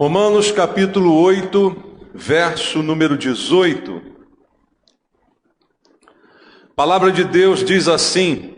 Romanos capítulo 8, verso número 18. A palavra de Deus diz assim: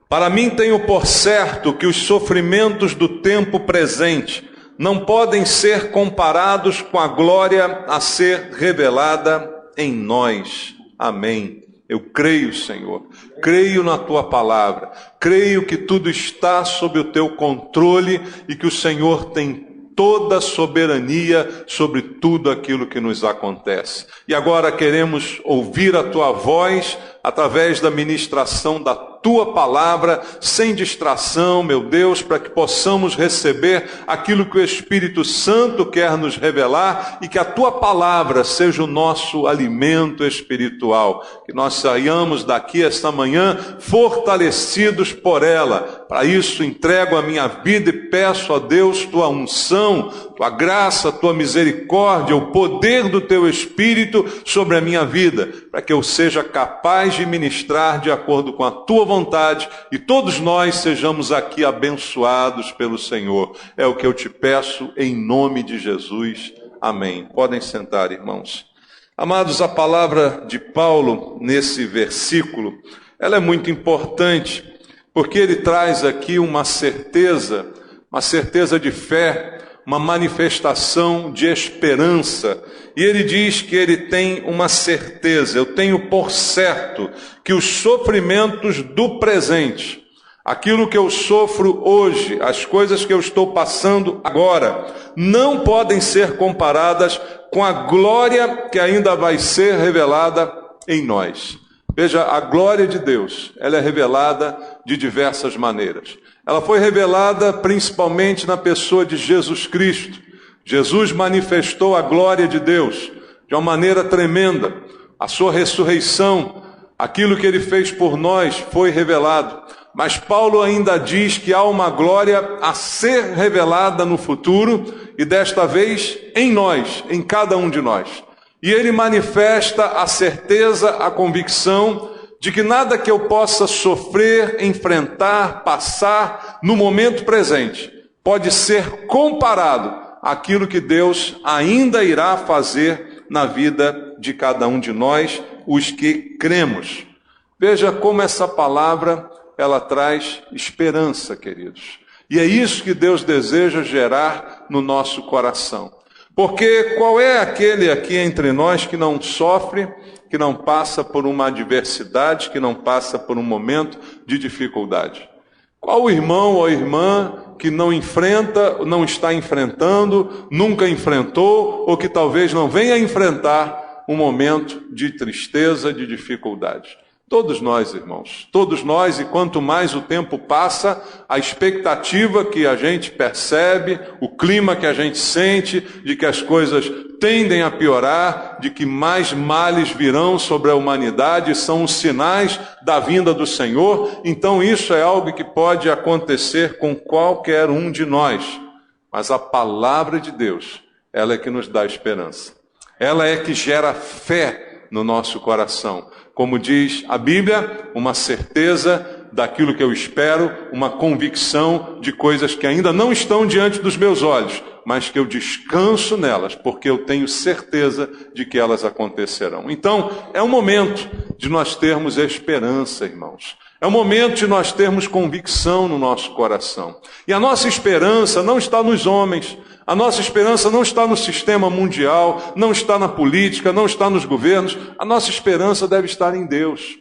para mim tenho por certo que os sofrimentos do tempo presente não podem ser comparados com a glória a ser revelada em nós. Amém. Eu creio, Senhor, creio na Tua palavra, creio que tudo está sob o Teu controle e que o Senhor tem toda a soberania sobre tudo aquilo que nos acontece. E agora queremos ouvir a Tua voz através da ministração da Tua palavra, sem distração, meu Deus, para que possamos receber aquilo que o Espírito Santo quer nos revelar e que a Tua palavra seja o nosso alimento espiritual. Que nós saiamos daqui esta manhã fortalecidos por ela. Para isso entrego a minha vida e peço a Deus Tua unção, Tua graça, Tua misericórdia, o poder do Teu Espírito sobre a minha vida, para que eu seja capaz de ministrar de acordo com a Tua vontade e todos nós sejamos aqui abençoados pelo Senhor. É o que eu te peço em nome de Jesus. Amém. Podem sentar, irmãos. Amados, a palavra de Paulo nesse versículo, ela é muito importante, porque ele traz aqui uma certeza de fé, uma manifestação de esperança. E ele diz que ele tem uma certeza: eu tenho por certo que os sofrimentos do presente, aquilo que eu sofro hoje, as coisas que eu estou passando agora, não podem ser comparadas com a glória que ainda vai ser revelada em nós. Veja, a glória de Deus, ela é revelada de diversas maneiras. Ela foi revelada principalmente na pessoa de Jesus Cristo. Jesus manifestou a glória de Deus de uma maneira tremenda. A sua ressurreição, aquilo que ele fez por nós, foi revelado. Mas Paulo ainda diz que há uma glória a ser revelada no futuro, e desta vez em nós, em cada um de nós. E ele manifesta a certeza, a convicção de que nada que eu possa sofrer, enfrentar, passar no momento presente pode ser comparado àquilo que Deus ainda irá fazer na vida de cada um de nós, os que cremos. Veja como essa palavra, ela traz esperança, queridos. E é isso que Deus deseja gerar no nosso coração. Porque qual é aquele aqui entre nós que não sofre, que não passa por uma adversidade, que não passa por um momento de dificuldade? Qual o irmão ou irmã que não enfrenta, não está enfrentando, nunca enfrentou, ou que talvez não venha enfrentar um momento de tristeza, de dificuldade? Todos nós, irmãos, todos nós, e quanto mais o tempo passa, a expectativa que a gente percebe, o clima que a gente sente, de que as coisas tendem a piorar, de que mais males virão sobre a humanidade, são os sinais da vinda do Senhor. Então isso é algo que pode acontecer com qualquer um de nós. Mas a palavra de Deus, ela é que nos dá esperança. Ela é que gera fé no nosso coração. Como diz a Bíblia, uma certeza daquilo que eu espero, uma convicção de coisas que ainda não estão diante dos meus olhos, mas que eu descanso nelas, porque eu tenho certeza de que elas acontecerão. Então, é um momento de nós termos esperança, irmãos. É um momento de nós termos convicção no nosso coração. E a nossa esperança não está nos homens. A nossa esperança não está no sistema mundial, não está na política, não está nos governos. A nossa esperança deve estar em Deus.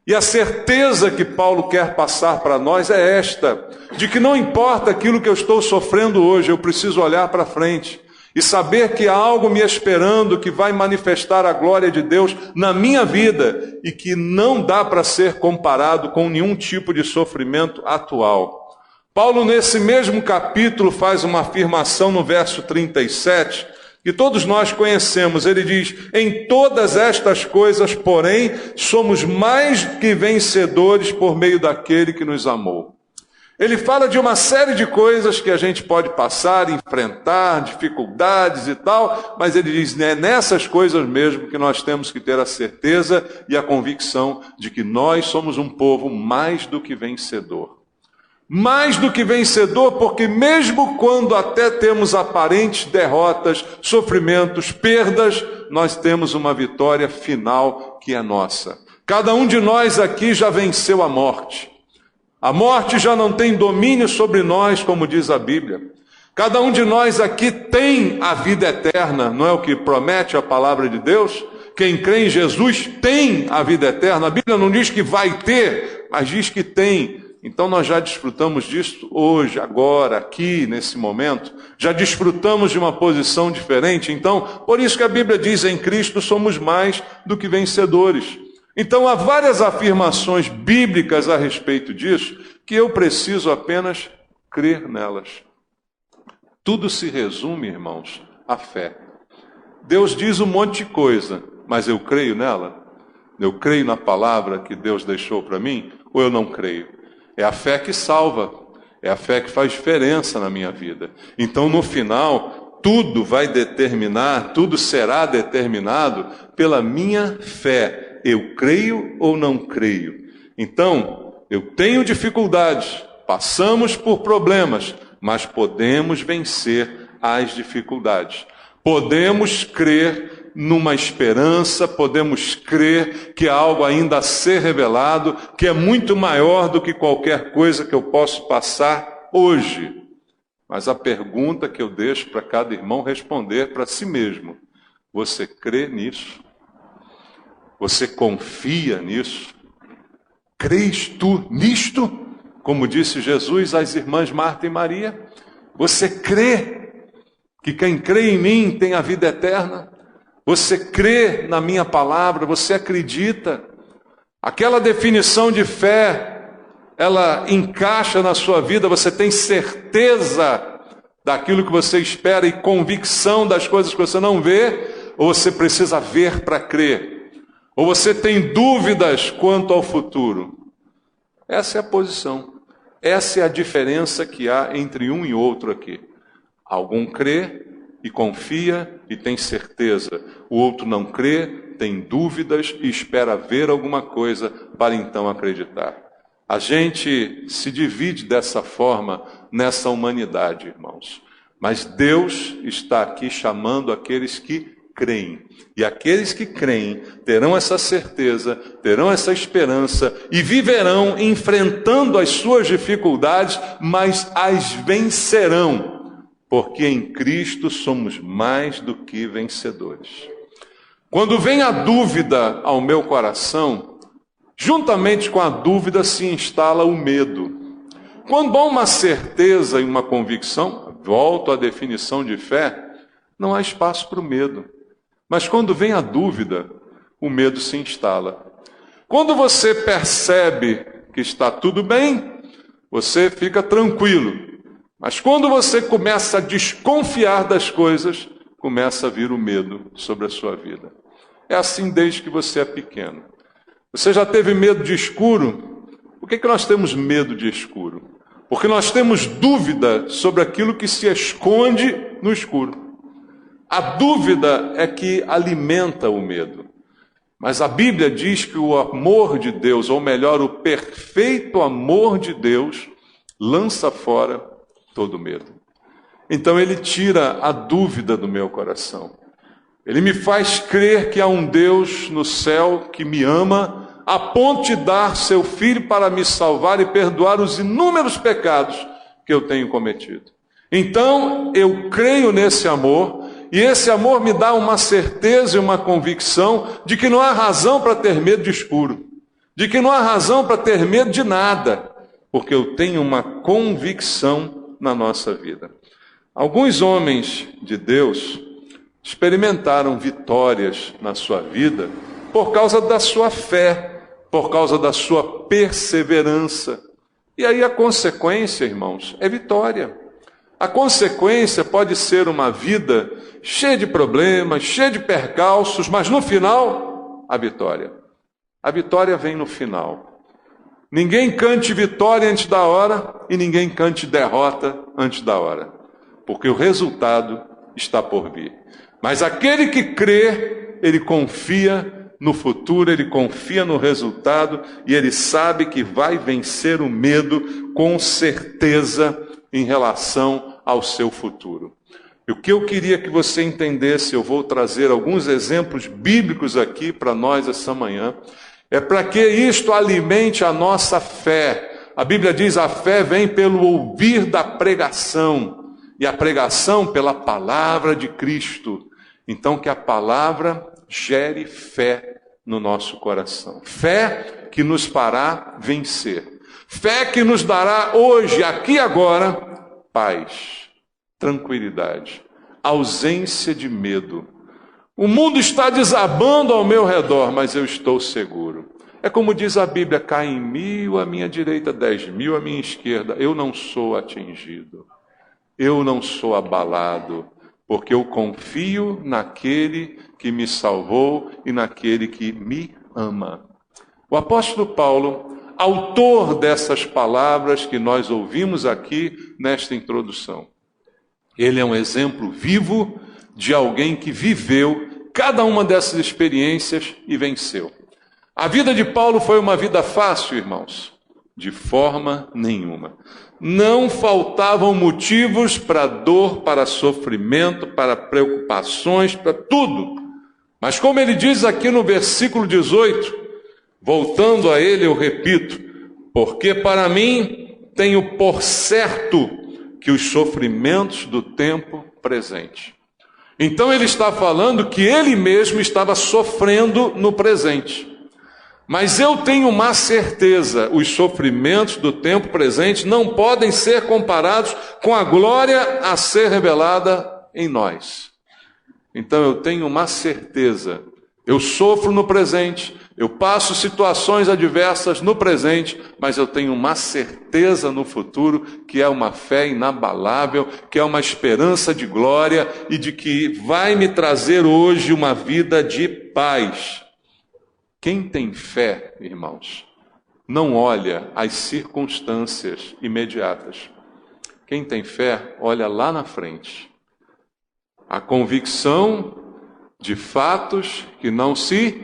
E a certeza que Paulo quer passar para nós é esta, de que não importa aquilo que eu estou sofrendo hoje, eu preciso olhar para frente e saber que há algo me esperando que vai manifestar a glória de Deus na minha vida e que não dá para ser comparado com nenhum tipo de sofrimento atual. Paulo, nesse mesmo capítulo, faz uma afirmação no verso 37, que todos nós conhecemos. Ele diz: em todas estas coisas, porém, somos mais que vencedores por meio daquele que nos amou. Ele fala de uma série de coisas que a gente pode passar, enfrentar, dificuldades e tal, mas ele diz, é nessas coisas mesmo que nós temos que ter a certeza e a convicção de que nós somos um povo mais do que vencedor. Mais do que vencedor, porque mesmo quando até temos aparentes derrotas, sofrimentos, perdas, nós temos uma vitória final que é nossa. Cada um de nós aqui já venceu a morte. A morte já não tem domínio sobre nós, como diz a Bíblia. Cada um de nós aqui tem a vida eterna, não é o que promete a palavra de Deus? Quem crê em Jesus tem a vida eterna. A Bíblia não diz que vai ter, mas diz que tem. Então nós já desfrutamos disso hoje, agora, aqui, nesse momento. Já desfrutamos de uma posição diferente. Então, por isso que a Bíblia diz, em Cristo somos mais do que vencedores. Então há várias afirmações bíblicas a respeito disso, que eu preciso apenas crer nelas. Tudo se resume, irmãos, à fé. Deus diz um monte de coisa, mas eu creio nela? Eu creio na palavra que Deus deixou para mim? Ou eu não creio? É a fé que salva, é a fé que faz diferença na minha vida. Então, no final, tudo vai determinar, tudo será determinado pela minha fé. Eu creio ou não creio? Então, eu tenho dificuldades, passamos por problemas, mas podemos vencer as dificuldades. Podemos crer numa esperança, podemos crer que há algo ainda a ser revelado, que é muito maior do que qualquer coisa que eu posso passar hoje. Mas a pergunta que eu deixo para cada irmão responder para si mesmo: você crê nisso? Você confia nisso? Crês tu nisto? Como disse Jesus às irmãs Marta e Maria, você crê que quem crê em mim tem a vida eterna? Você crê na minha palavra? Você acredita? Aquela definição de fé, ela encaixa na sua vida? Você tem certeza daquilo que você espera e convicção das coisas que você não vê? Ou você precisa ver para crer? Ou você tem dúvidas quanto ao futuro? Essa é a posição. Essa é a diferença que há entre um e outro aqui. Algum crê e confia e tem certeza. O outro não crê, tem dúvidas e espera ver alguma coisa para então acreditar. A gente se divide dessa forma nessa humanidade, irmãos. Mas Deus está aqui chamando aqueles que creem. E aqueles que creem terão essa certeza, terão essa esperança e viverão enfrentando as suas dificuldades, mas as vencerão. Porque em Cristo somos mais do que vencedores. Quando vem a dúvida ao meu coração, juntamente com a dúvida se instala o medo. Quando há uma certeza e uma convicção, volto à definição de fé, não há espaço para o medo. Mas quando vem a dúvida, o medo se instala. Quando você percebe que está tudo bem, você fica tranquilo. Mas quando você começa a desconfiar das coisas, começa a vir o medo sobre a sua vida. É assim desde que você é pequeno. Você já teve medo de escuro? Por que nós temos medo de escuro? Porque nós temos dúvida sobre aquilo que se esconde no escuro. A dúvida é que alimenta o medo. Mas a Bíblia diz que o amor de Deus, ou melhor, o perfeito amor de Deus, lança fora todo medo. Então ele tira a dúvida do meu coração. Ele me faz crer que há um Deus no céu que me ama, a ponto de dar seu Filho para me salvar e perdoar os inúmeros pecados que eu tenho cometido. Então eu creio nesse amor, e esse amor me dá uma certeza e uma convicção de que não há razão para ter medo de escuro, de que não há razão para ter medo de nada, porque eu tenho uma convicção na nossa vida. Alguns homens de Deus experimentaram vitórias na sua vida por causa da sua fé, por causa da sua perseverança. E aí a consequência, irmãos, é vitória. A consequência pode ser uma vida cheia de problemas, cheia de percalços, mas no final, a vitória. A vitória vem no final. Ninguém cante vitória antes da hora e ninguém cante derrota antes da hora, porque o resultado está por vir. Mas aquele que crê, ele confia no futuro, ele confia no resultado e ele sabe que vai vencer o medo com certeza em relação ao seu futuro. E o que eu queria que você entendesse, eu vou trazer alguns exemplos bíblicos aqui para nós essa manhã, é para que isto alimente a nossa fé. A Bíblia diz: a fé vem pelo ouvir da pregação, e a pregação pela palavra de Cristo. Então que a palavra gere fé no nosso coração. Fé que nos fará vencer. Fé que nos dará hoje, aqui e agora, paz, tranquilidade, ausência de medo. O mundo está desabando ao meu redor, mas eu estou seguro. É como diz a Bíblia: cai 1.000 à minha direita, 10.000 à minha esquerda, eu não sou atingido, eu não sou abalado, porque eu confio naquele que me salvou e naquele que me ama. O apóstolo Paulo, autor dessas palavras que nós ouvimos aqui nesta introdução, ele é um exemplo vivo de alguém que viveu cada uma dessas experiências e venceu. A vida de Paulo foi uma vida fácil, irmãos? De forma nenhuma. Não faltavam motivos para dor, para sofrimento, para preocupações, para tudo. Mas como ele diz aqui no versículo 18, voltando a ele, eu repito: porque para mim tenho por certo que os sofrimentos do tempo presente. Então ele está falando que ele mesmo estava sofrendo no presente. Mas eu tenho uma certeza: os sofrimentos do tempo presente não podem ser comparados com a glória a ser revelada em nós. Então eu tenho uma certeza: eu sofro no presente, eu passo situações adversas no presente, mas eu tenho uma certeza no futuro, que é uma fé inabalável, que é uma esperança de glória e de que vai me trazer hoje uma vida de paz. Quem tem fé, irmãos, não olha as circunstâncias imediatas. Quem tem fé, olha lá na frente. A convicção de fatos que não se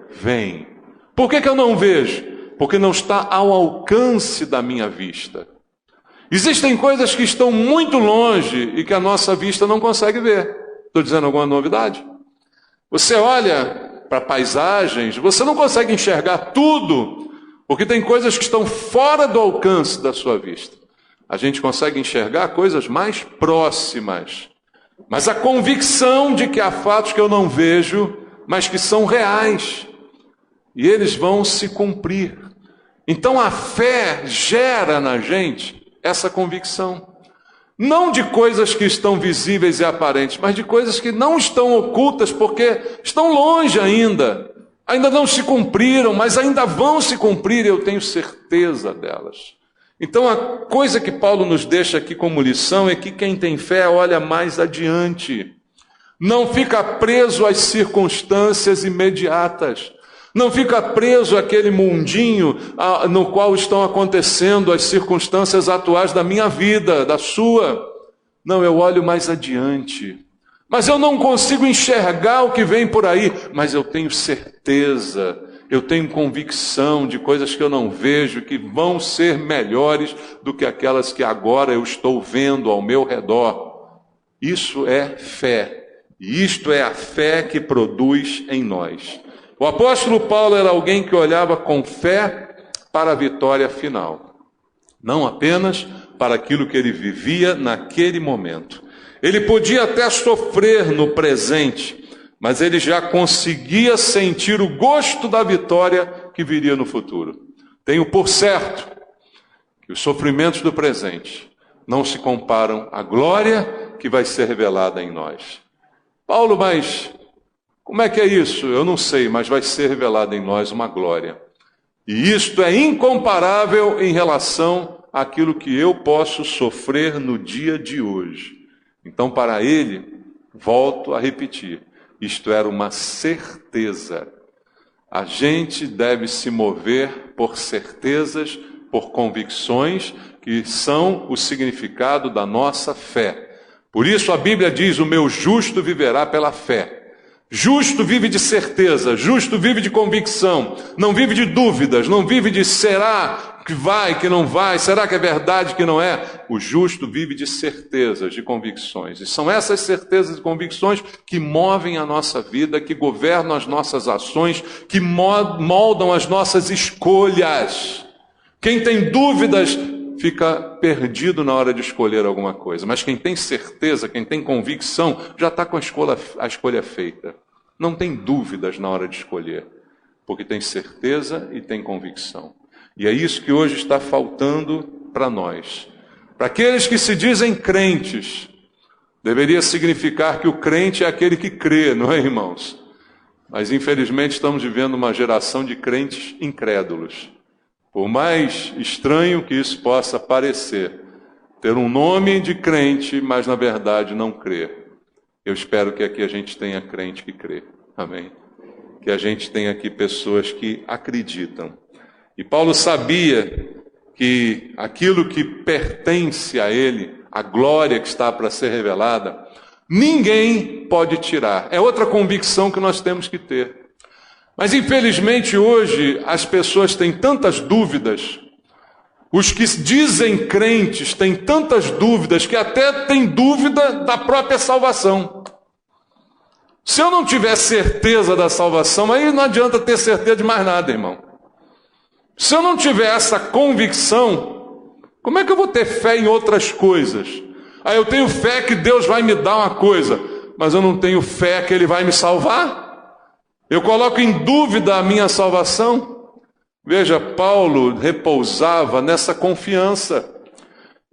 veem. Por que eu não vejo? Porque não está ao alcance da minha vista. Existem coisas que estão muito longe e que a nossa vista não consegue ver. Estou dizendo alguma novidade? Você olha para paisagens, você não consegue enxergar tudo, porque tem coisas que estão fora do alcance da sua vista. A gente consegue enxergar coisas mais próximas, mas a convicção de que há fatos que eu não vejo, mas que são reais, e eles vão se cumprir. Então a fé gera na gente essa convicção. Não de coisas que estão visíveis e aparentes, mas de coisas que não estão ocultas, porque estão longe ainda. Ainda não se cumpriram, mas ainda vão se cumprir, eu tenho certeza delas. Então a coisa que Paulo nos deixa aqui como lição é que quem tem fé olha mais adiante. Não fica preso às circunstâncias imediatas. Não fica preso àquele mundinho no qual estão acontecendo as circunstâncias atuais da minha vida, da sua. Não, eu olho mais adiante. Mas eu não consigo enxergar o que vem por aí. Mas eu tenho certeza, eu tenho convicção de coisas que eu não vejo, que vão ser melhores do que aquelas que agora eu estou vendo ao meu redor. Isso é fé. E isto é a fé que produz em nós. O apóstolo Paulo era alguém que olhava com fé para a vitória final, não apenas para aquilo que ele vivia naquele momento. Ele podia até sofrer no presente, mas ele já conseguia sentir o gosto da vitória que viria no futuro. Tenho por certo que os sofrimentos do presente não se comparam à glória que vai ser revelada em nós. Paulo, mas como é que é isso? Eu não sei, mas vai ser revelada em nós uma glória. E isto é incomparável em relação àquilo que eu posso sofrer no dia de hoje. Então, para ele, volto a repetir, isto era uma certeza. A gente deve se mover por certezas, por convicções, que são o significado da nossa fé. Por isso a Bíblia diz: o meu justo viverá pela fé. Justo vive de certeza, justo vive de convicção, não vive de dúvidas, não vive de será que vai, que não vai, será que é verdade, que não é. O justo vive de certezas, de convicções. E são essas certezas e convicções que movem a nossa vida, que governam as nossas ações, que moldam as nossas escolhas. Quem tem dúvidas fica perdido na hora de escolher alguma coisa. Mas quem tem certeza, quem tem convicção, já está com a escolha feita. Não tem dúvidas na hora de escolher, porque tem certeza e tem convicção. E é isso que hoje está faltando para nós. Para aqueles que se dizem crentes, deveria significar que o crente é aquele que crê, não é, irmãos? Mas infelizmente estamos vivendo uma geração de crentes incrédulos. Por mais estranho que isso possa parecer, ter um nome de crente, mas na verdade não crer. Eu espero que aqui a gente tenha crente que crê. Amém? Que a gente tenha aqui pessoas que acreditam. E Paulo sabia que aquilo que pertence a ele, a glória que está para ser revelada, ninguém pode tirar. É outra convicção que nós temos que ter. Mas infelizmente hoje as pessoas têm tantas dúvidas, os que dizem crentes têm tantas dúvidas que até têm dúvida da própria salvação. Se eu não tiver certeza da salvação, aí não adianta ter certeza de mais nada, irmão. Se eu não tiver essa convicção, como é que eu vou ter fé em outras coisas? Aí eu tenho fé que Deus vai me dar uma coisa, mas eu não tenho fé que Ele vai me salvar? Eu coloco em dúvida a minha salvação? Veja, Paulo repousava nessa confiança.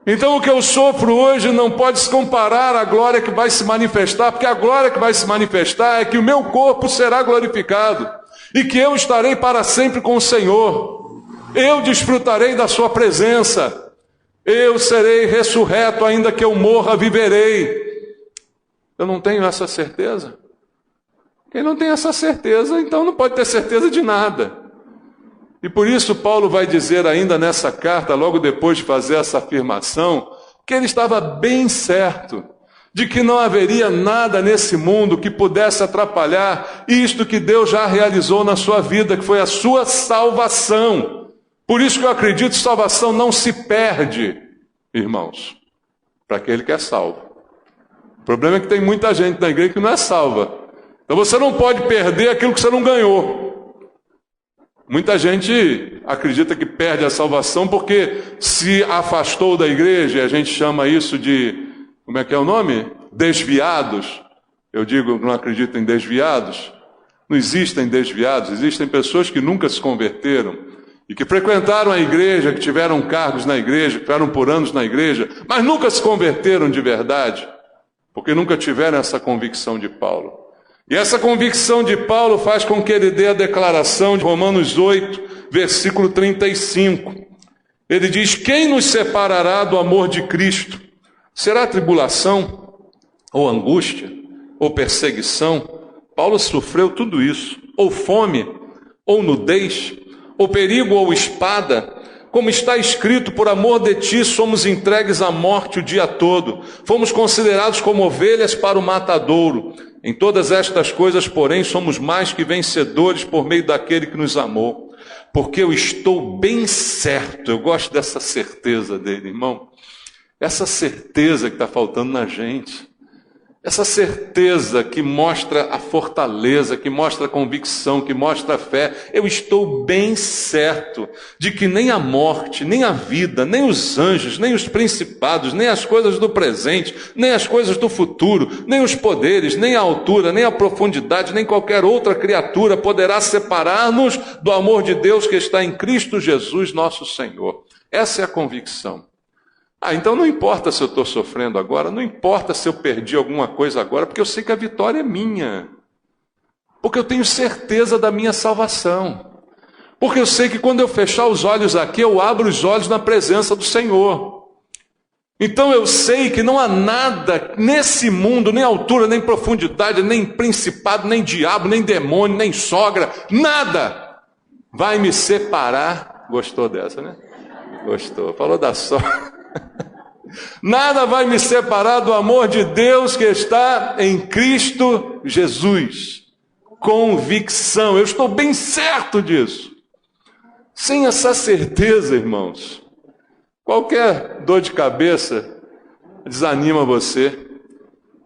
Então o que eu sofro hoje não pode se comparar à glória que vai se manifestar, porque a glória que vai se manifestar é que o meu corpo será glorificado e que eu estarei para sempre com o Senhor. Eu desfrutarei da sua presença. Eu serei ressurreto, ainda que eu morra, viverei. Eu não tenho essa certeza. Quem não tem essa certeza, então não pode ter certeza de nada. E por isso Paulo vai dizer ainda nessa carta, logo depois de fazer essa afirmação, que ele estava bem certo de que não haveria nada nesse mundo que pudesse atrapalhar isto que Deus já realizou na sua vida, que foi a sua salvação. Por isso que eu acredito que salvação não se perde, irmãos, para aquele que é salvo. O problema é que tem muita gente na igreja que não é salva. Então você não pode perder aquilo que você não ganhou. Muita gente acredita que perde a salvação porque se afastou da igreja, a gente chama isso de, como é que é o nome? Desviados. Eu digo que não acredito em desviados. Não existem desviados, existem pessoas que nunca se converteram e que frequentaram a igreja, que tiveram cargos na igreja, que ficaram por anos na igreja, mas nunca se converteram de verdade, porque nunca tiveram essa convicção de Paulo. E essa convicção de Paulo faz com que ele dê a declaração de Romanos 8, versículo 35. Ele diz: quem nos separará do amor de Cristo? Será tribulação, ou angústia, ou perseguição? Paulo sofreu tudo isso. Ou fome, ou nudez, ou perigo, ou espada. Como está escrito, por amor de ti somos entregues à morte o dia todo. Fomos considerados como ovelhas para o matadouro. Em todas estas coisas, porém, somos mais que vencedores por meio daquele que nos amou. Porque eu estou bem certo, eu gosto dessa certeza dele, irmão. Essa certeza que está faltando na gente. Essa certeza que mostra a fortaleza, que mostra a convicção, que mostra a fé. Eu estou bem certo de que nem a morte, nem a vida, nem os anjos, nem os principados, nem as coisas do presente, nem as coisas do futuro, nem os poderes, nem a altura, nem a profundidade, nem qualquer outra criatura poderá separar-nos do amor de Deus que está em Cristo Jesus, nosso Senhor. Essa é a convicção. Então não importa se eu estou sofrendo agora, não importa se eu perdi alguma coisa agora, porque eu sei que a vitória é minha. Porque eu tenho certeza da minha salvação. Porque eu sei que quando eu fechar os olhos aqui, eu abro os olhos na presença do Senhor. Então eu sei que não há nada nesse mundo, nem altura, nem profundidade, nem principado, nem diabo, nem demônio, nem sogra, nada vai me separar. Gostou dessa, né? Gostou. Falou da sogra. Nada vai me separar do amor de Deus que está em Cristo Jesus. convicção. Eu estou bem certo disso. Sem essa certeza, irmãos, qualquer dor de cabeça desanima você.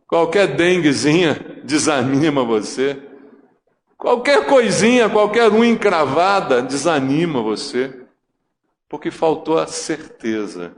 Qualquer denguezinha desanima você. Qualquer coisinha, qualquer unha encravada desanima você. Porque faltou a certeza.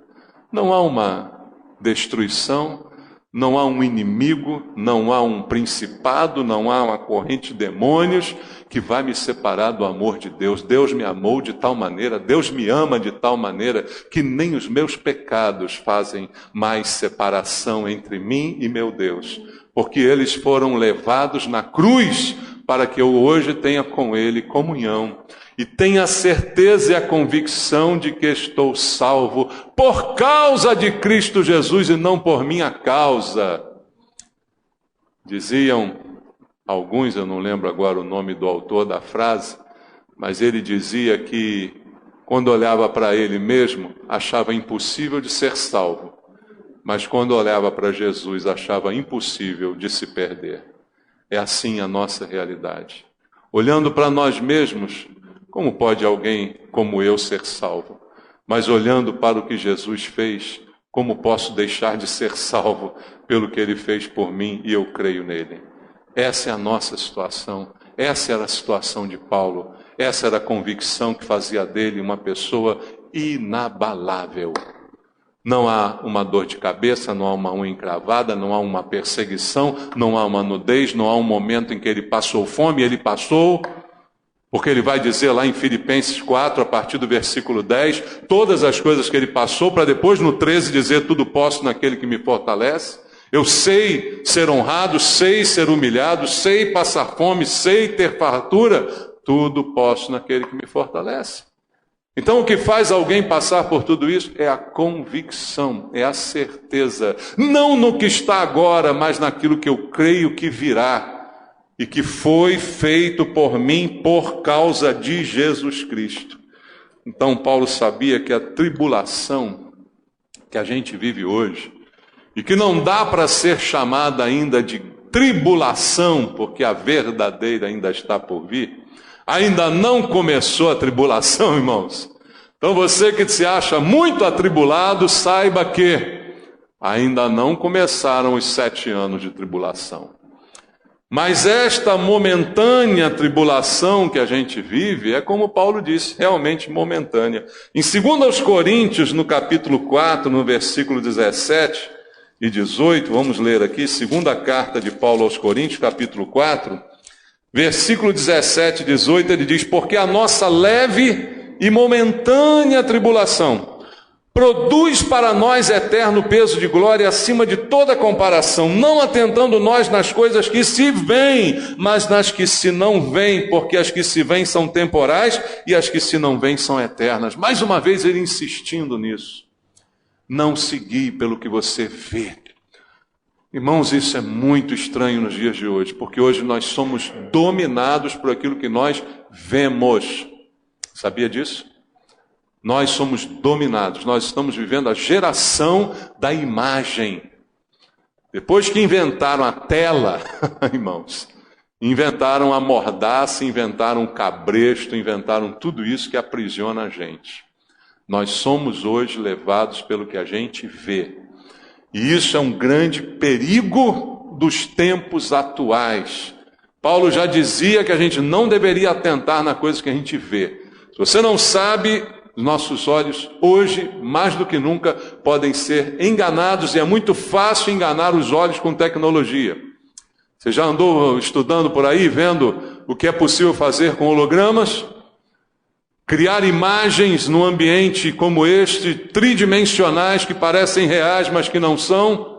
Não há uma destruição, não há um inimigo, não há um principado, não há uma corrente de demônios que vai me separar do amor de Deus. Deus me amou de tal maneira, Deus me ama de tal maneira que nem os meus pecados fazem mais separação entre mim e meu Deus, porque eles foram levados na cruz para que eu hoje tenha com Ele comunhão e tenha a certeza e a convicção de que estou salvo por causa de Cristo Jesus e não por minha causa. Diziam alguns, eu não lembro agora o nome do autor da frase, mas ele dizia que quando olhava para ele mesmo, achava impossível de ser salvo, mas quando olhava para Jesus, achava impossível de se perder. É assim a nossa realidade. Olhando para nós mesmos, como pode alguém como eu ser salvo? Mas olhando para o que Jesus fez, como posso deixar de ser salvo pelo que Ele fez por mim e eu creio nele? Essa é a nossa situação. Essa era a situação de Paulo. Essa era a convicção que fazia dele uma pessoa inabalável. Não há uma dor de cabeça, não há uma unha encravada, não há uma perseguição, não há uma nudez, não há um momento em que ele passou fome, ele passou, porque ele vai dizer lá em Filipenses 4, a partir do versículo 10, todas as coisas que ele passou, para depois no 13 dizer, tudo posso naquele que me fortalece. Eu sei ser honrado, sei ser humilhado, sei passar fome, sei ter fartura, tudo posso naquele que me fortalece. Então o que faz alguém passar por tudo isso é a convicção, é a certeza, não no que está agora, mas naquilo que eu creio que virá e que foi feito por mim por causa de Jesus Cristo. Então Paulo sabia que a tribulação que a gente vive hoje, e que não dá para ser chamada ainda de tribulação, porque a verdadeira ainda está por vir, ainda não começou a tribulação, irmãos. Então você que se acha muito atribulado, saiba que ainda não começaram os 7 anos de tribulação. Mas esta momentânea tribulação que a gente vive é, como Paulo disse, realmente momentânea. Em 2 Coríntios, no capítulo 4, no versículo 17 e 18, vamos ler aqui, segunda carta de Paulo aos Coríntios, capítulo 4, versículo 17 e 18, ele diz, porque a nossa leve e momentânea tribulação produz para nós eterno peso de glória acima de toda comparação, não atentando nós nas coisas que se veem, mas nas que se não veem, porque as que se veem são temporais e as que se não veem são eternas. Mais uma vez ele insistindo nisso. Não se guie pelo que você vê. Irmãos, isso é muito estranho nos dias de hoje, porque hoje nós somos dominados por aquilo que nós vemos. Sabia disso? Nós somos dominados, nós estamos vivendo a geração da imagem. Depois que inventaram a tela, irmãos, inventaram a mordaça, inventaram o cabresto, inventaram tudo isso que aprisiona a gente. Nós somos hoje levados pelo que a gente vê. E isso é um grande perigo dos tempos atuais. Paulo já dizia que a gente não deveria atentar na coisa que a gente vê. Se você não sabe, nossos olhos hoje, mais do que nunca, podem ser enganados, e é muito fácil enganar os olhos com tecnologia. Você já andou estudando por aí, vendo o que é possível fazer com hologramas? Criar imagens num ambiente como este, tridimensionais, que parecem reais, mas que não são.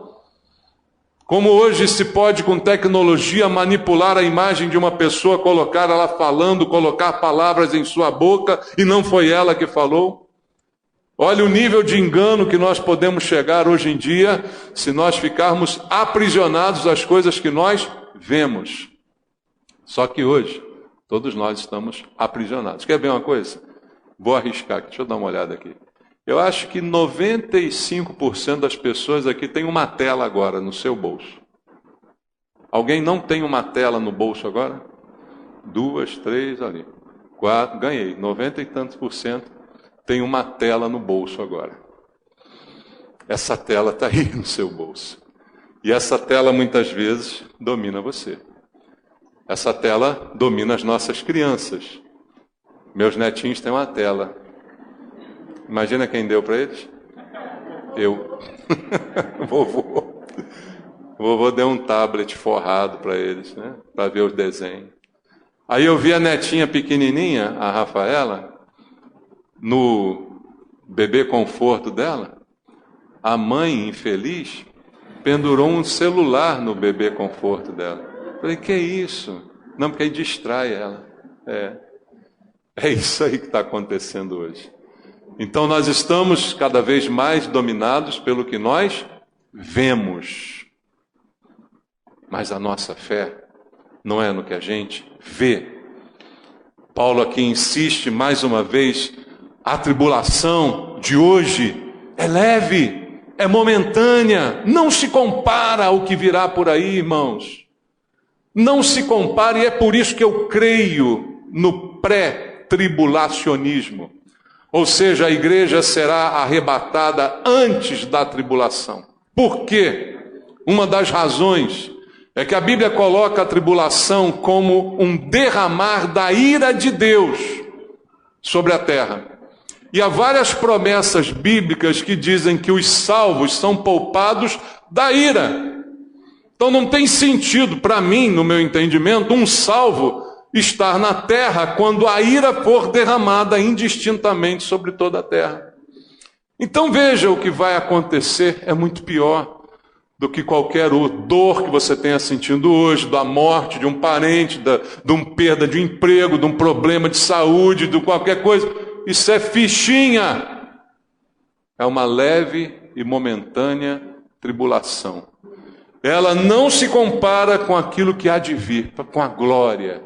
Como hoje se pode, com tecnologia, manipular a imagem de uma pessoa, colocar ela falando, colocar palavras em sua boca, e não foi ela que falou. Olha o nível de engano que nós podemos chegar hoje em dia, se nós ficarmos aprisionados às coisas que nós vemos. Só que hoje, todos nós estamos aprisionados. Quer ver uma coisa? Vou arriscar aqui, deixa eu dar uma olhada aqui. Eu acho que 95% das pessoas aqui tem uma tela agora no seu bolso. Alguém não tem uma tela no bolso agora? 2, 3 ali, 4, ganhei, 90 e tantos %. Tem uma tela no bolso agora. Essa tela está aí no seu bolso. E essa tela muitas vezes domina você. Essa tela domina as nossas crianças. Meus netinhos têm uma tela. Imagina quem deu para eles? Eu. Vovô. Vovô deu um tablet forrado para eles, né? Para ver os desenhos. Aí eu vi a netinha pequenininha, a Rafaela, no bebê conforto dela. A mãe, infeliz, pendurou um celular no bebê conforto dela. Falei, que é isso? Não, porque aí distrai ela. É isso aí que está acontecendo hoje. Então nós estamos cada vez mais dominados pelo que nós vemos. Mas a nossa fé não é no que a gente vê. Paulo aqui insiste mais uma vez, a tribulação de hoje é leve, é momentânea, não se compara ao que virá por aí, irmãos. Não se compara, e é por isso que eu creio no pré-tribulacionismo. Ou seja, a igreja será arrebatada antes da tribulação. Por quê? Uma das razões é que a Bíblia coloca a tribulação como um derramar da ira de Deus sobre a terra. E há várias promessas bíblicas que dizem que os salvos são poupados da ira. Então não tem sentido, para mim, no meu entendimento, um salvo estar na terra quando a ira for derramada indistintamente sobre toda a terra. Então veja, o que vai acontecer é muito pior do que qualquer dor que você tenha sentido hoje, da morte de um parente, de uma perda de um emprego, de um problema de saúde, de qualquer coisa. Isso é fichinha. É uma leve e momentânea tribulação. Ela não se compara com aquilo que há de vir, com a glória.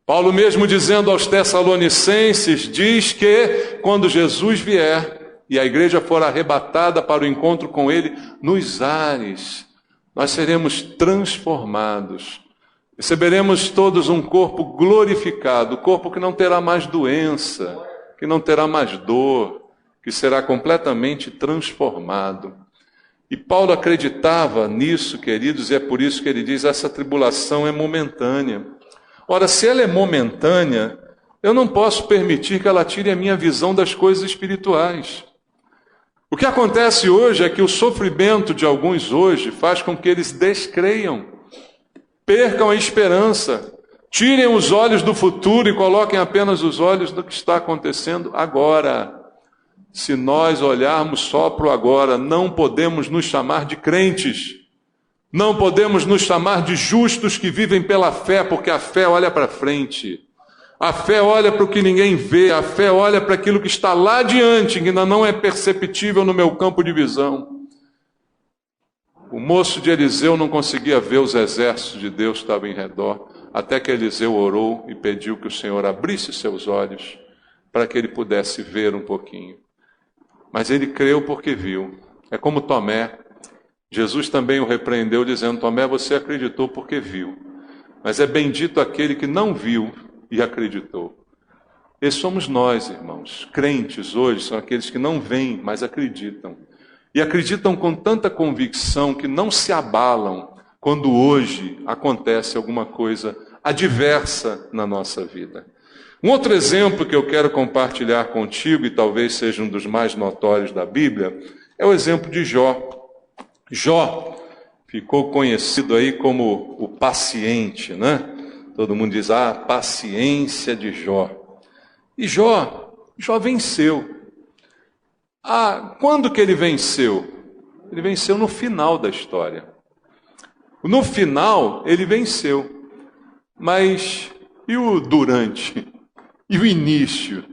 Paulo mesmo dizendo aos Tessalonicenses, diz que quando Jesus vier e a igreja for arrebatada para o encontro com ele nos ares, nós seremos transformados. Receberemos todos um corpo glorificado, corpo que não terá mais doença, que não terá mais dor, que será completamente transformado. E Paulo acreditava nisso, queridos, e é por isso que ele diz, essa tribulação é momentânea. Ora, se ela é momentânea, eu não posso permitir que ela tire a minha visão das coisas espirituais. O que acontece hoje é que o sofrimento de alguns hoje faz com que eles descreiam, percam a esperança, tirem os olhos do futuro e coloquem apenas os olhos do que está acontecendo agora. Se nós olharmos só para o agora, não podemos nos chamar de crentes. Não podemos nos chamar de justos que vivem pela fé, porque a fé olha para frente. A fé olha para o que ninguém vê, a fé olha para aquilo que está lá adiante, que ainda não é perceptível no meu campo de visão. O moço de Eliseu não conseguia ver os exércitos de Deus que estavam em redor, até que Eliseu orou e pediu que o Senhor abrisse seus olhos, para que ele pudesse ver um pouquinho. Mas ele creu porque viu. É como Tomé. Jesus também o repreendeu, dizendo, Tomé, você acreditou porque viu. Mas é bendito aquele que não viu e acreditou. Esses somos nós, irmãos. Crentes hoje são aqueles que não veem, mas acreditam. E acreditam com tanta convicção que não se abalam quando hoje acontece alguma coisa adversa na nossa vida. Um outro exemplo que eu quero compartilhar contigo, e talvez seja um dos mais notórios da Bíblia, é o exemplo de Jó. Jó ficou conhecido aí como o paciente, né? Todo mundo diz, a paciência de Jó. E Jó venceu. Quando que ele venceu? Ele venceu no final da história. No final, ele venceu. Mas e o durante? E o início?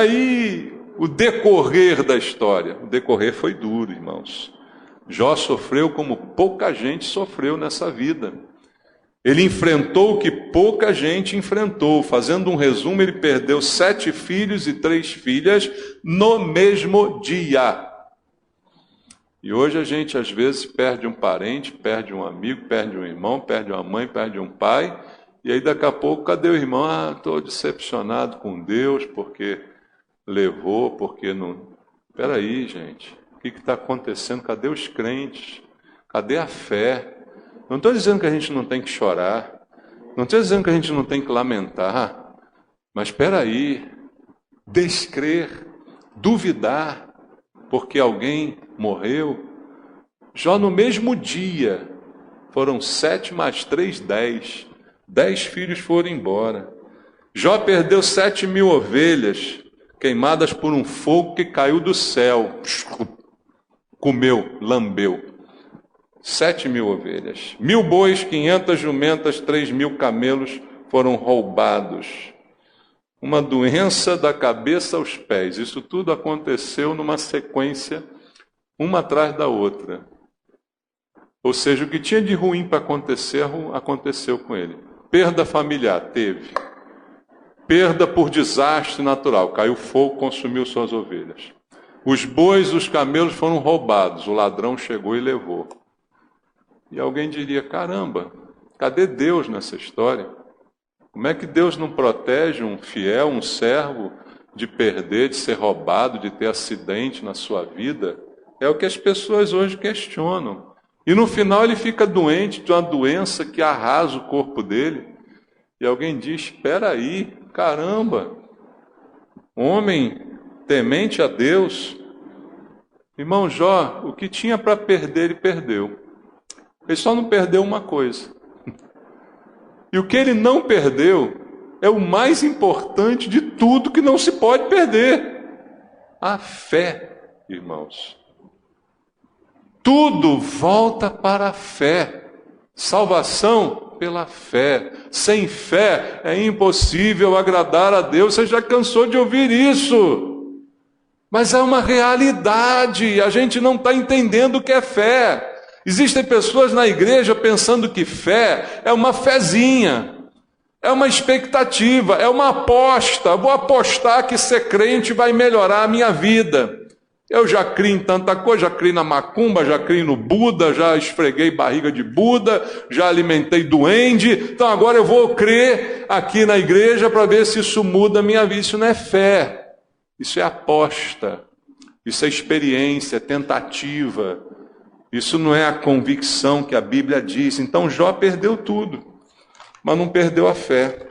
E o decorrer da história? O decorrer foi duro, irmãos. Jó sofreu como pouca gente sofreu nessa vida. Ele enfrentou o que pouca gente enfrentou. Fazendo um resumo, ele perdeu 7 filhos e 3 filhas no mesmo dia. E hoje a gente às vezes perde um parente, perde um amigo, perde um irmão, perde uma mãe, perde um pai, E aí daqui a pouco, cadê o irmão? Ah, estou decepcionado com Deus, porque levou, porque não... Espera aí, gente. O que está acontecendo? Cadê os crentes? Cadê a fé? Não estou dizendo que a gente não tem que chorar. Não estou dizendo que a gente não tem que lamentar. Mas espera aí. Descrer, duvidar, porque alguém morreu. Jó, no mesmo dia, foram 7 mais 3, 10. 10 filhos foram embora. Jó perdeu 7.000 ovelhas, queimadas por um fogo que caiu do céu. Comeu, lambeu. 7.000 ovelhas. 1.000 bois, 500 jumentas, 3.000 camelos foram roubados. Uma doença da cabeça aos pés. Isso tudo aconteceu numa sequência, uma atrás da outra. Ou seja, o que tinha de ruim para acontecer, aconteceu com ele. Perda familiar, teve. Perda por desastre natural. Caiu fogo, consumiu suas ovelhas. Os bois, os camelos foram roubados. O ladrão chegou e levou. E alguém diria, caramba, cadê Deus nessa história? Como é que Deus não protege um fiel, um servo, de perder, de ser roubado, de ter acidente na sua vida? É o que as pessoas hoje questionam. E no final ele fica doente de uma doença que arrasa o corpo dele. E alguém diz, espera aí, caramba, homem temente a Deus. Irmão Jó, o que tinha para perder, ele perdeu. Ele só não perdeu uma coisa. E o que ele não perdeu é o mais importante de tudo que não se pode perder. A fé, irmãos. Tudo volta para a fé. Salvação pela fé. Sem fé é impossível agradar a Deus. Você já cansou de ouvir isso. Mas é uma realidade. A gente não está entendendo o que é fé. Existem pessoas na igreja pensando que fé é uma fezinha, é uma expectativa, é uma aposta. Vou apostar que ser crente vai melhorar a minha vida. Eu já criei em tanta coisa, já criei na macumba, já criei no Buda, já esfreguei barriga de Buda, já alimentei duende, então agora eu vou crer aqui na igreja para ver se isso muda a minha vida. Isso não é fé, isso é aposta, isso é experiência, é tentativa. Isso não é a convicção que a Bíblia diz. Então Jó perdeu tudo, mas não perdeu a fé.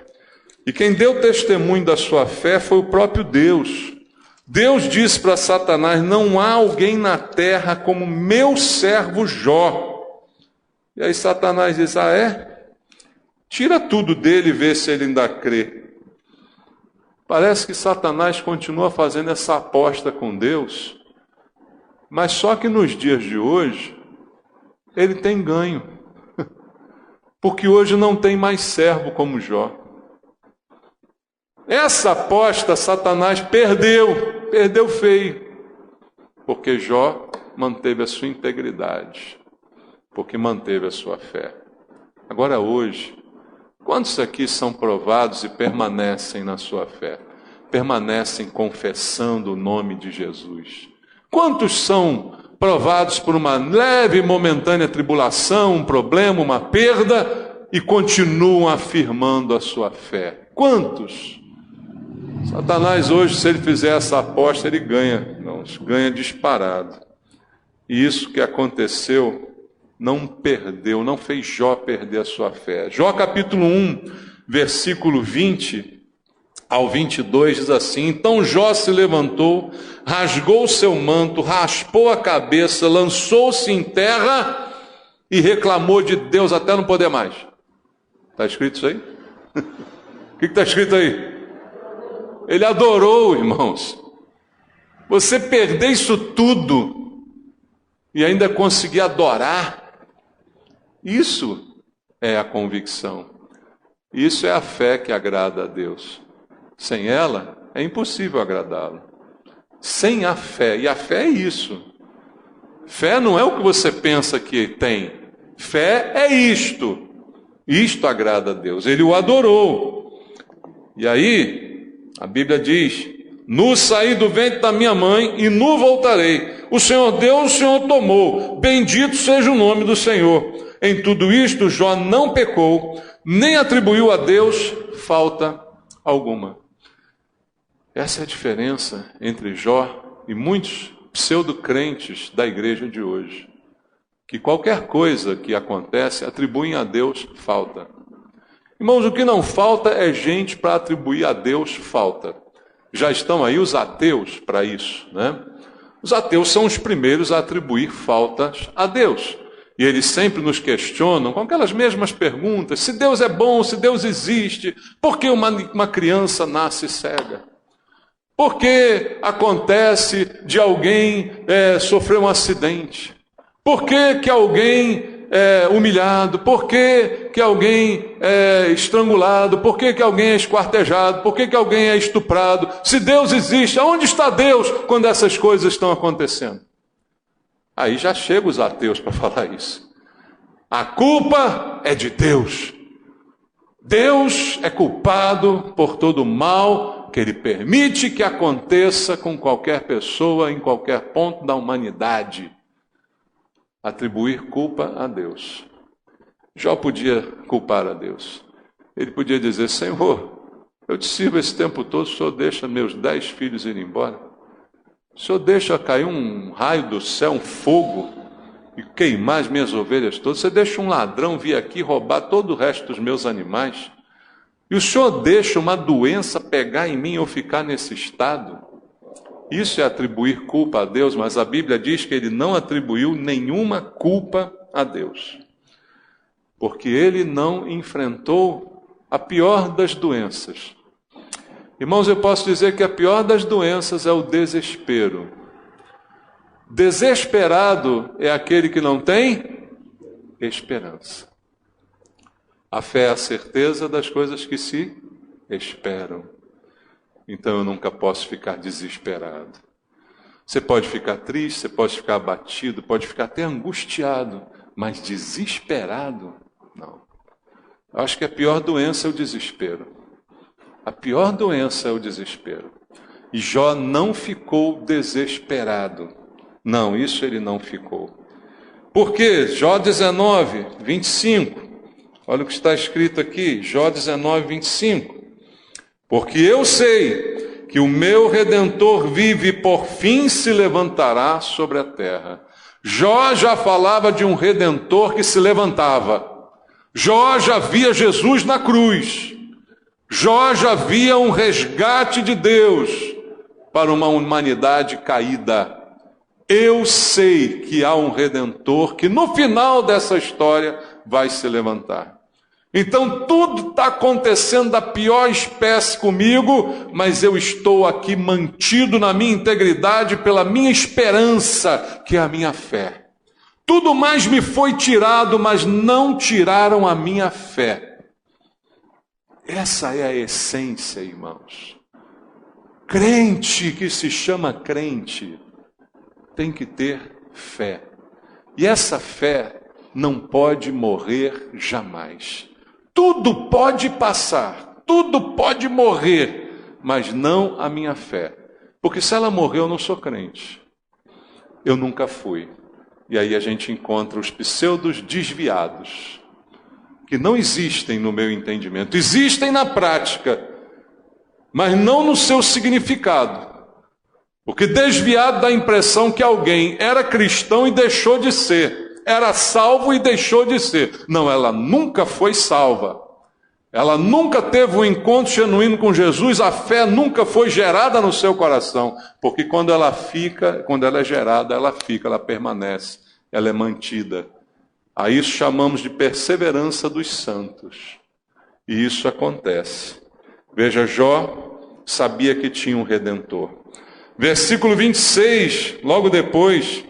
E quem deu testemunho da sua fé foi o próprio Deus. Deus disse para Satanás, não há alguém na terra como meu servo Jó. E aí Satanás diz, ah é? Tira tudo dele e vê se ele ainda crê. Parece que Satanás continua fazendo essa aposta com Deus, mas só que nos dias de hoje, ele tem ganho. Porque hoje não tem mais servo como Jó. Essa aposta Satanás perdeu feio. Porque Jó manteve a sua integridade. Porque manteve a sua fé. Agora hoje, quantos aqui são provados e permanecem na sua fé? Permanecem confessando o nome de Jesus? Quantos são provados por uma leve e momentânea tribulação, um problema, uma perda, e continuam afirmando a sua fé? Quantos? Satanás hoje, se ele fizer essa aposta, ele ganha, ganha disparado. E isso que aconteceu, não perdeu, não fez Jó perder a sua fé. Jó capítulo 1, versículo 20 ao 22 diz assim, então Jó se levantou, rasgou o seu manto, raspou a cabeça, lançou-se em terra e reclamou de Deus até não poder mais. Está escrito isso aí? O que está escrito aí? Ele adorou, irmãos. Você perder isso tudo e ainda conseguir adorar, isso é a convicção. Isso é a fé que agrada a Deus. Sem ela, é impossível agradá-lo. Sem a fé, e a fé é isso. Fé não é o que você pensa que tem. Fé é isto. Isto agrada a Deus. Ele o adorou. E aí, a Bíblia diz, nu saí do ventre da minha mãe e nu voltarei. O Senhor deu, o Senhor tomou. Bendito seja o nome do Senhor. Em tudo isto, Jó não pecou, nem atribuiu a Deus falta alguma. Essa é a diferença entre Jó e muitos pseudo-crentes da igreja de hoje, que qualquer coisa que acontece atribuem a Deus falta. Irmãos, o que não falta é gente para atribuir a Deus falta. Já estão aí os ateus para isso, né? Os ateus são os primeiros a atribuir faltas a Deus. E eles sempre nos questionam com aquelas mesmas perguntas: se Deus é bom, se Deus existe, por que uma criança nasce cega? Por que acontece de alguém sofrer um acidente? Por que alguém é humilhado? Por que alguém é estrangulado? Por que alguém é esquartejado? Por que alguém é estuprado? Se Deus existe, aonde está Deus quando essas coisas estão acontecendo? Aí já chegam os ateus para falar isso. A culpa é de Deus. Deus é culpado por todo o mal que Ele permite que aconteça com qualquer pessoa, em qualquer ponto da humanidade. Atribuir culpa a Deus. Jó podia culpar a Deus. Ele podia dizer: Senhor, eu te sirvo esse tempo todo, o Senhor deixa meus 10 filhos ir embora? O Senhor deixa cair um raio do céu, um fogo, e queimar as minhas ovelhas todas? Você deixa um ladrão vir aqui roubar todo o resto dos meus animais? E o Senhor deixa uma doença pegar em mim e eu ficar nesse estado? Isso é atribuir culpa a Deus, mas a Bíblia diz que Ele não atribuiu nenhuma culpa a Deus, porque Ele não enfrentou a pior das doenças. Irmãos, eu posso dizer que a pior das doenças é o desespero. Desesperado é aquele que não tem esperança. A fé é a certeza das coisas que se esperam. Então eu nunca posso ficar desesperado. Você pode ficar triste, você pode ficar abatido, pode ficar até angustiado, mas desesperado, não. Eu acho que a pior doença é o desespero. A pior doença é o desespero. E Jó não ficou desesperado. Não, isso ele não ficou. Por quê? Jó 19, 25. Olha o que está escrito aqui, Jó 19, 25. Porque eu sei que o meu Redentor vive e por fim se levantará sobre a terra. Jó já falava de um Redentor que se levantava. Jó já via Jesus na cruz. Jó já via um resgate de Deus para uma humanidade caída. Eu sei que há um Redentor que no final dessa história vai se levantar. Então tudo está acontecendo da pior espécie comigo, mas eu estou aqui mantido na minha integridade pela minha esperança, que é a minha fé. Tudo mais me foi tirado, mas não tiraram a minha fé. Essa é a essência, irmãos. Crente que se chama crente tem que ter fé. E essa fé não pode morrer jamais. Tudo pode passar, tudo pode morrer, mas não a minha fé. Porque se ela morrer, eu não sou crente. Eu nunca fui. E aí a gente encontra os pseudos desviados, que não existem no meu entendimento. Existem na prática, mas não no seu significado. Porque desviado dá a impressão que alguém era cristão e deixou de ser. Era salvo e deixou de ser. Não, ela nunca foi salva. Ela nunca teve um encontro genuíno com Jesus. A fé nunca foi gerada no seu coração. Porque quando ela é gerada, ela fica, ela permanece, ela é mantida. A isso chamamos de perseverança dos santos. E isso acontece. Veja, Jó sabia que tinha um Redentor. Versículo 26, logo depois,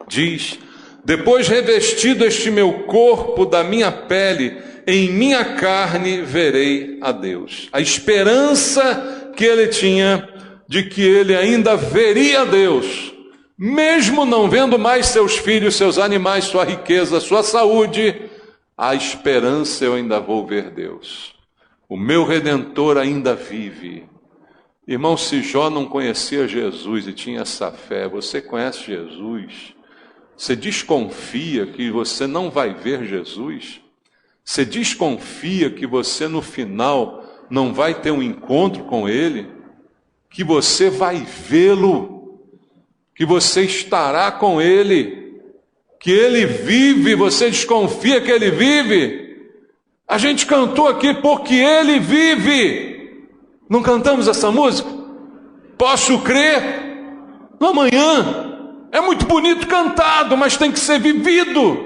diz: depois revestido este meu corpo da minha pele, em minha carne verei a Deus. A esperança que ele tinha de que ele ainda veria a Deus, mesmo não vendo mais seus filhos, seus animais, sua riqueza, sua saúde, a esperança: eu ainda vou ver Deus. O meu Redentor ainda vive. Irmão, se Jó não conhecia Jesus e tinha essa fé, você conhece Jesus? Você desconfia que você não vai ver Jesus? Você desconfia que você no final não vai ter um encontro com Ele, que você vai vê-lo, que você estará com Ele, que Ele vive, você desconfia que Ele vive? A gente cantou aqui, porque Ele vive. Não cantamos essa música? Posso crer no amanhã. É muito bonito cantado, mas tem que ser vivido.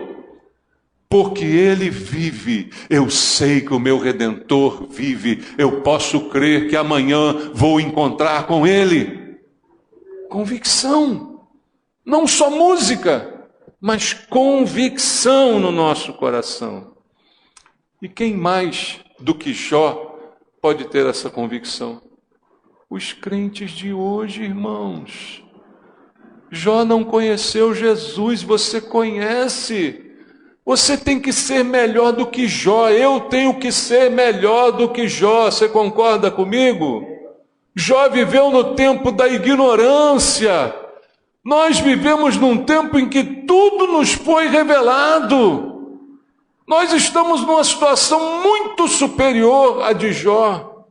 Porque Ele vive, eu sei que o meu Redentor vive, eu posso crer que amanhã vou encontrar com Ele. Convicção, não só música, mas convicção no nosso coração. E quem mais do que Jó pode ter essa convicção? Os crentes de hoje, irmãos. Jó não conheceu Jesus, você conhece. Você tem que ser melhor do que Jó. Eu tenho que ser melhor do que Jó. Você concorda comigo? Jó viveu no tempo da ignorância. Nós vivemos num tempo em que tudo nos foi revelado. Nós estamos numa situação muito superior à de Jó.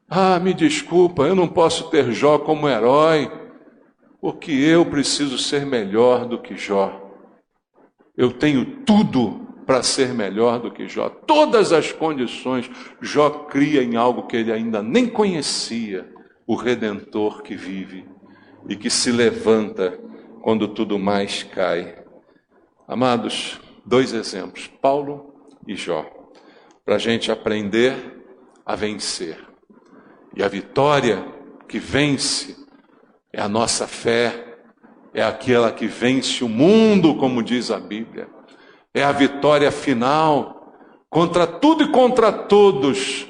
Ah, me desculpa, eu não posso ter Jó como herói, porque eu preciso ser melhor do que Jó. Eu tenho tudo para ser melhor do que Jó. Todas as condições. Jó cria em algo que ele ainda nem conhecia. O Redentor que vive e que se levanta quando tudo mais cai. Amados, 2 exemplos. Paulo e Jó. Para a gente aprender a vencer. E a vitória que vence é a nossa fé. É aquela que vence o mundo, como diz a Bíblia. É a vitória final. Contra tudo e contra todos.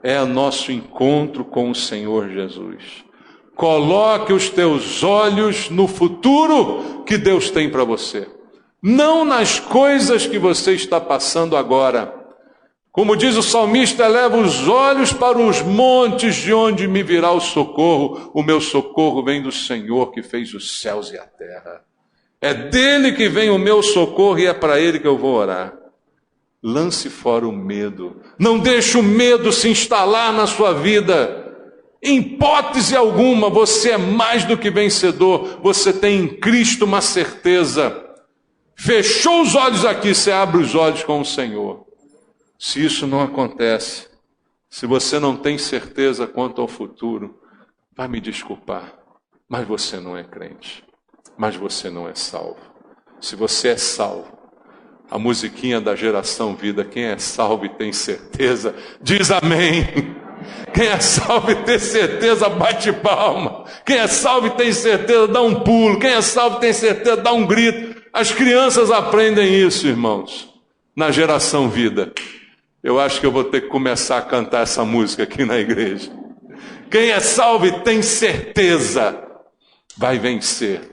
É o nosso encontro com o Senhor Jesus. Coloque os teus olhos no futuro que Deus tem para você. Não nas coisas que você está passando agora. Como diz o salmista, eleva os olhos para os montes, de onde me virá o socorro. O meu socorro vem do Senhor que fez os céus e a terra. É dele que vem o meu socorro e é para ele que eu vou orar. Lance fora o medo. Não deixe o medo se instalar na sua vida. Em hipótese alguma, você é mais do que vencedor. Você tem em Cristo uma certeza. Fechou os olhos aqui, você abre os olhos com o Senhor. Se isso não acontece, se você não tem certeza quanto ao futuro, vai me desculpar, mas você não é crente, mas você não é salvo. Se você é salvo, a musiquinha da Geração Vida, quem é salvo e tem certeza, diz amém. Quem é salvo e tem certeza, bate palma. Quem é salvo e tem certeza, dá um pulo. Quem é salvo e tem certeza, dá um grito. As crianças aprendem isso, irmãos, na Geração Vida. Eu acho que eu vou ter que começar a cantar essa música aqui na igreja. Quem é salvo e tem certeza, vai vencer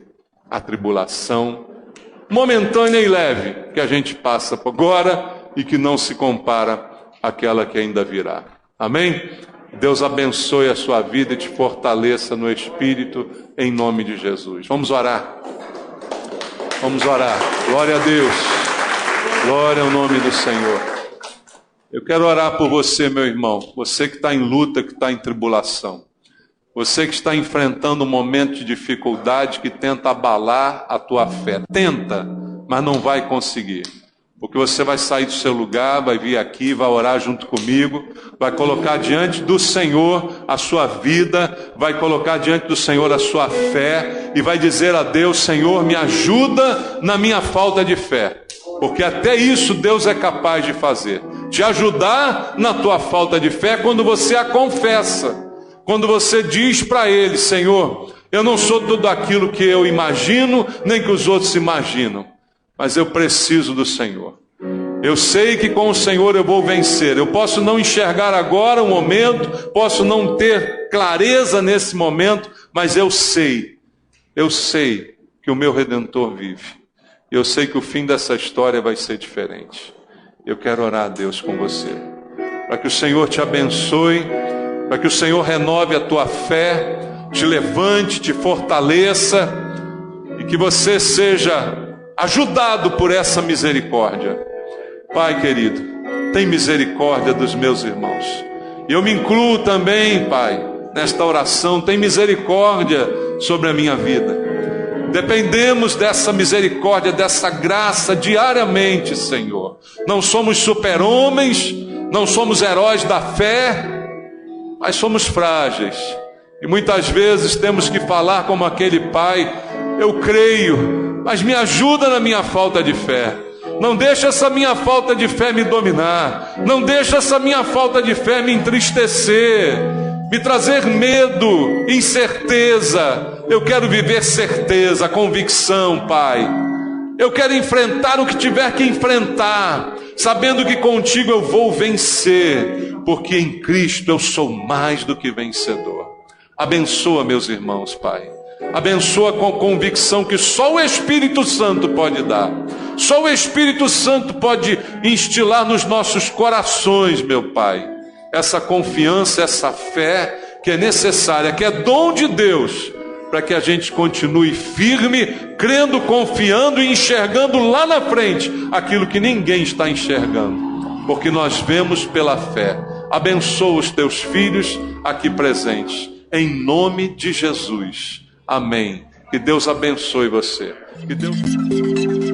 a tribulação momentânea e leve que a gente passa agora e que não se compara àquela que ainda virá. Amém? Deus abençoe a sua vida e te fortaleça no Espírito, em nome de Jesus. Vamos orar. Vamos orar. Glória a Deus. Glória ao nome do Senhor. Eu quero orar por você, meu irmão, você que está em luta, que está em tribulação, você que está enfrentando um momento de dificuldade que tenta abalar a tua fé. Tenta, mas não vai conseguir, porque você vai sair do seu lugar, vai vir aqui, vai orar junto comigo, vai colocar diante do Senhor a sua vida, vai colocar diante do Senhor a sua fé e vai dizer a Deus: Senhor, me ajuda na minha falta de fé. Porque até isso Deus é capaz de fazer. Te ajudar na tua falta de fé quando você a confessa. Quando você diz para Ele: Senhor, eu não sou tudo aquilo que eu imagino, nem que os outros imaginam. Mas eu preciso do Senhor. Eu sei que com o Senhor eu vou vencer. Eu posso não enxergar agora o momento, posso não ter clareza nesse momento, mas eu sei que o meu Redentor vive. Eu sei que o fim dessa história vai ser diferente. Eu quero orar a Deus com você, para que o Senhor te abençoe, para que o Senhor renove a tua fé, te levante, te fortaleça, e que você seja ajudado por essa misericórdia. Pai querido, tem misericórdia dos meus irmãos. Eu me incluo também, Pai, nesta oração. Tem misericórdia sobre a minha vida. Dependemos dessa misericórdia, dessa graça diariamente, Senhor. Não somos super-homens, não somos heróis da fé, mas somos frágeis. E muitas vezes temos que falar como aquele pai: eu creio, mas me ajuda na minha falta de fé. Não deixa essa minha falta de fé me dominar. Não deixa essa minha falta de fé me entristecer, me trazer medo, incerteza. Eu quero viver certeza, convicção, Pai. Eu quero enfrentar o que tiver que enfrentar, sabendo que contigo eu vou vencer, porque em Cristo eu sou mais do que vencedor. Abençoa meus irmãos, Pai. Abençoa com convicção que só o Espírito Santo pode dar. Só o Espírito Santo pode instilar nos nossos corações, meu Pai, essa confiança, essa fé que é necessária, que é dom de Deus, para que a gente continue firme, crendo, confiando e enxergando lá na frente aquilo que ninguém está enxergando, porque nós vemos pela fé. Abençoa os teus filhos aqui presentes, em nome de Jesus. Amém. Que Deus abençoe você. Que Deus...